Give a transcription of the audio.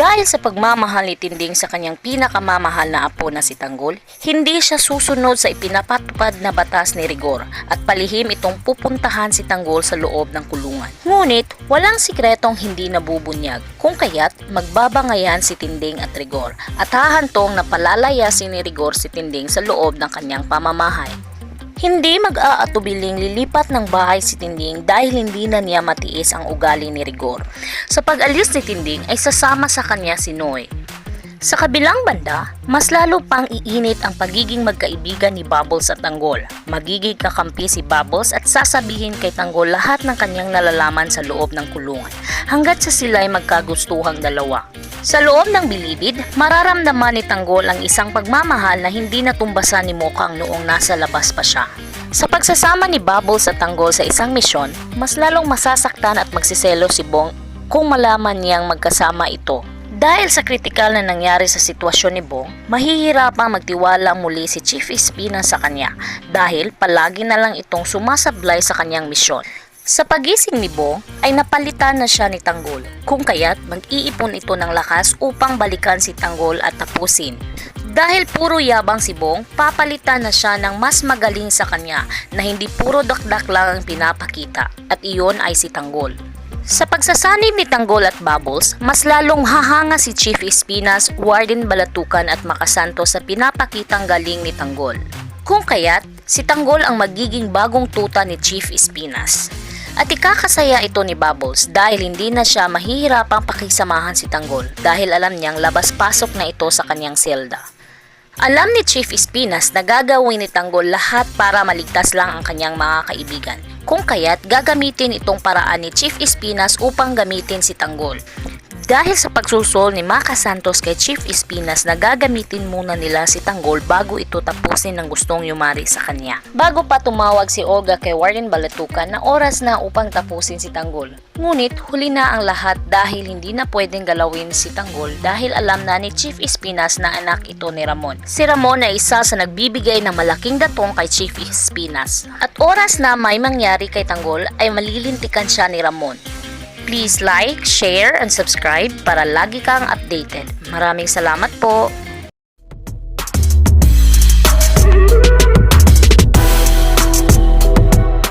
Dahil sa pagmamahal ni Tinding sa kanyang pinakamamahal na apo na si Tanggol, hindi siya susunod sa ipinapatupad na batas ni Rigor at palihim itong pupuntahan si Tanggol sa loob ng kulungan. Ngunit walang sikretong hindi nabubunyag, kung kaya't magbabangayan si Tinding at Rigor at hahantong na palalayasin ni Rigor si Tinding sa loob ng kanyang pamamahay. Hindi mag-aatubiling lilipat ng bahay si Tinding dahil hindi na niya matiis ang ugali ni Rigor. Sa pag-alis ni Tinding ay sasama sa kanya si Noe. Sa kabilang banda, mas lalo pang iinit ang pagiging magkaibigan ni Bubbles at Tanggol. Magiging kakampi si Bubbles at sasabihin kay Tanggol lahat ng kanyang nalalaman sa loob ng kulungan hanggat sa sila'y magkagustuhang dalawa. Sa loob ng bilibid, mararamdaman ni Tanggol ang isang pagmamahal na hindi natumbasan ni Mokang noong nasa labas pa siya. Sa pagsasama ni Bubbles at Tanggol sa isang misyon, mas lalong masasaktan at magsiselo si Bong kung malaman niyang magkasama ito. Dahil sa kritikal na nangyari sa sitwasyon ni Bong, mahihirapang magtiwala muli si Chief Espina sa kanya dahil palagi na lang itong sumasablay sa kanyang misyon. Sa pagising ni Bong ay napalitan na siya ni Tanggol, kung kaya't mag-iipon ito ng lakas upang balikan si Tanggol at tapusin. Dahil puro yabang si Bong, papalitan na siya ng mas magaling sa kanya na hindi puro dakdak lang ang pinapakita at iyon ay si Tanggol. Sa pagsasanib ni Tanggol at Bubbles, mas lalong hahanga si Chief Espinas, Warden Balatukan at Makasanto sa pinapakitang galing ni Tanggol. Kung kaya't, si Tanggol ang magiging bagong tuta ni Chief Espinas. At ikakasaya ito ni Bubbles dahil hindi na siya mahihirapang pakisamahan si Tanggol dahil alam niyang labas-pasok na ito sa kanyang selda. Alam ni Chief Espinas na gagawin ni Tanggol lahat para maligtas lang ang kanyang mga kaibigan. Kung kaya't gagamitin itong paraan ni Chief Espinas upang gamitin si Tanggol. Dahil sa pagsusol ni Maka Santos kay Chief Espinas na gagamitin muna nila si Tanggol bago ito tapusin ng gustong yumari sa kanya. Bago pa tumawag si Olga kay Warden Balatukan na oras na upang tapusin si Tanggol. Ngunit huli na ang lahat dahil hindi na pwedeng galawin si Tanggol dahil alam na ni Chief Espinas na anak ito ni Ramon. Si Ramon ay isa sa nagbibigay ng malaking datong kay Chief Espinas. At oras na may mangyari kay Tanggol ay malilintikan siya ni Ramon. Please like, share, and subscribe para lagi kang updated. Maraming salamat po!